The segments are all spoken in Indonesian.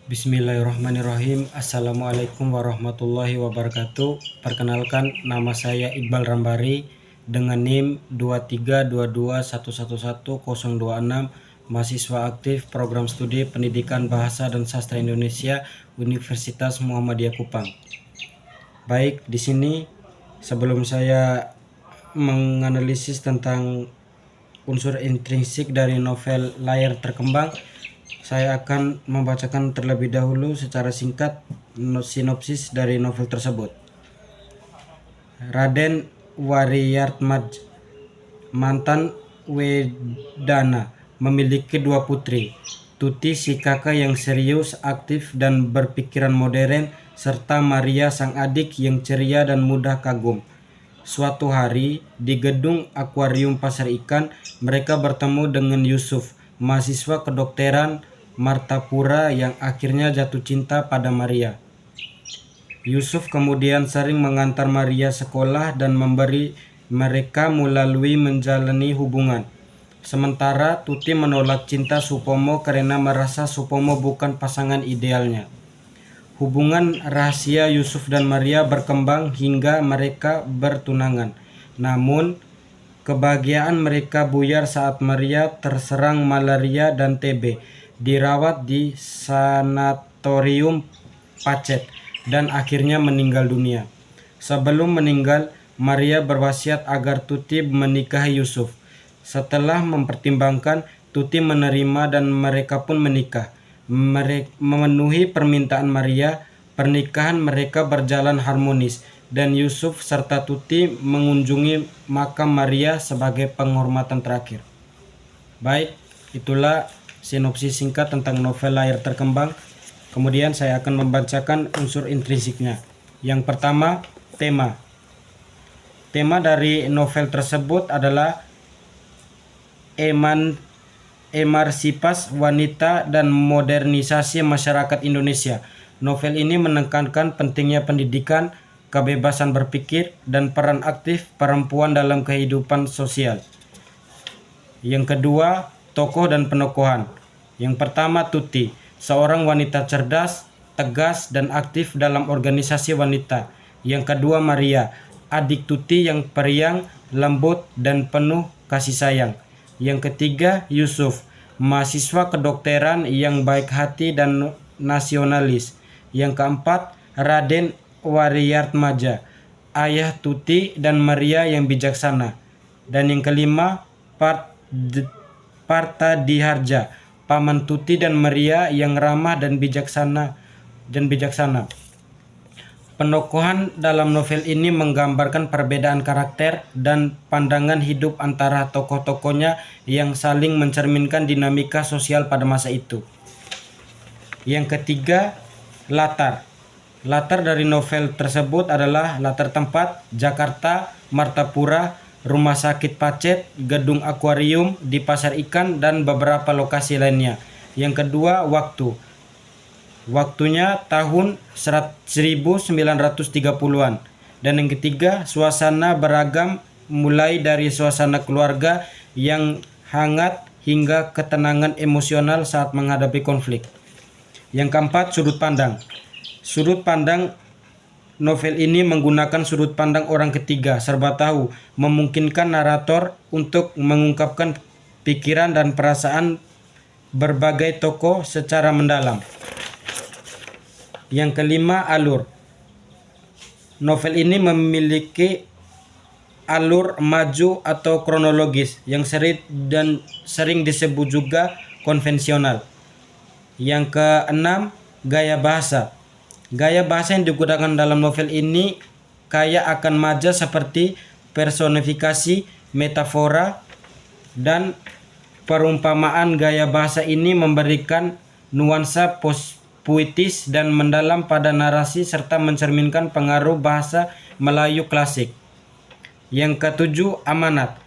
Bismillahirrahmanirrahim. Assalamualaikum warahmatullahi wabarakatuh. Perkenalkan, nama saya Iqbal Rambari dengan NIM 23221111026, mahasiswa aktif Program Studi Pendidikan Bahasa dan Sastra Indonesia Universitas Muhammadiyah Kupang. Baik, di sini sebelum saya menganalisis tentang unsur intrinsik dari novel Layar Terkembang, saya akan membacakan terlebih dahulu secara singkat sinopsis dari novel tersebut. Raden Wariyartmaj, mantan Wedana, memiliki dua putri, Tuti si kakak yang serius, aktif, dan berpikiran modern, serta Maria sang adik yang ceria dan mudah kagum. Suatu hari, di gedung akuarium pasar ikan, mereka bertemu dengan Yusuf, mahasiswa kedokteran Martapura yang akhirnya jatuh cinta pada Maria. Yusuf kemudian sering mengantar Maria sekolah dan memberi mereka melalui menjalani hubungan. Sementara Tuti menolak cinta Supomo karena merasa Supomo bukan pasangan idealnya. Hubungan rahasia Yusuf dan Maria berkembang hingga mereka bertunangan. Namun, kebahagiaan mereka buyar saat Maria terserang malaria dan TB, dirawat di sanatorium Pacet, dan akhirnya meninggal dunia. Sebelum meninggal, Maria berwasiat agar Tuti menikahi Yusuf. Setelah mempertimbangkan, Tuti menerima dan mereka pun menikah. Memenuhi permintaan Maria, pernikahan mereka berjalan harmonis, dan Yusuf serta Tuti mengunjungi makam Maria sebagai penghormatan terakhir. Baik, itulah sinopsis singkat tentang novel Layar Terkembang. Kemudian saya akan membacakan unsur intrinsiknya. Yang pertama, tema. Tema dari novel tersebut adalah emansipasi wanita dan modernisasi masyarakat Indonesia. Novel ini menekankan pentingnya pendidikan, kebebasan berpikir, dan peran aktif perempuan dalam kehidupan sosial. Yang kedua, tokoh dan penokohan. Yang pertama, Tuti, seorang wanita cerdas, tegas, dan aktif dalam organisasi wanita. Yang kedua, Maria, adik Tuti yang periang, lembut, dan penuh kasih sayang. Yang ketiga, Yusuf, mahasiswa kedokteran yang baik hati dan nasionalis. Yang keempat, Raden Wariyartmaja, ayah Tuti dan Maria yang bijaksana. Dan yang kelima, Partadiharja, paman Tuti dan Maria yang ramah dan bijaksana. Penokohan dalam novel ini menggambarkan perbedaan karakter dan pandangan hidup antara tokoh-tokohnya yang saling mencerminkan dinamika sosial pada masa itu. Yang ketiga, latar. Latar dari novel tersebut adalah latar tempat Jakarta, Martapura, Rumah Sakit Pacet, Gedung Akuarium di Pasar Ikan, dan beberapa lokasi lainnya. Yang kedua, waktu. Waktunya tahun 1930-an. Dan yang ketiga, suasana beragam mulai dari suasana keluarga yang hangat hingga ketenangan emosional saat menghadapi konflik. Yang keempat, sudut pandang. Sudut pandang novel ini menggunakan sudut pandang orang ketiga serba tahu, memungkinkan narator untuk mengungkapkan pikiran dan perasaan berbagai tokoh secara mendalam. Yang kelima, alur. Novel ini memiliki alur maju atau kronologis yang sering disebut juga konvensional. Yang keenam, gaya bahasa. Gaya bahasa yang digunakan dalam novel ini kaya akan maja seperti personifikasi, metafora, dan perumpamaan. Gaya bahasa ini memberikan nuansa puitis dan mendalam pada narasi serta mencerminkan pengaruh bahasa Melayu klasik. Yang ketujuh, amanat.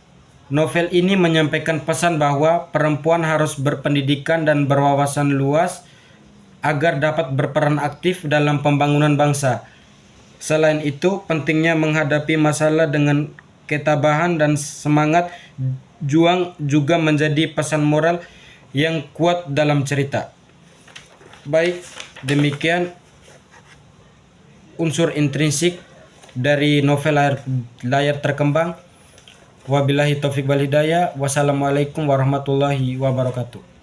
Novel ini menyampaikan pesan bahwa perempuan harus berpendidikan dan berwawasan luas agar dapat berperan aktif dalam pembangunan bangsa. Selain itu, pentingnya menghadapi masalah dengan ketabahan dan semangat juang juga menjadi pesan moral yang kuat dalam cerita. Baik, Demikian unsur intrinsik dari novel layar terkembang. Wabillahi taufik wal hidayah. Wassalamualaikum warahmatullahi wabarakatuh.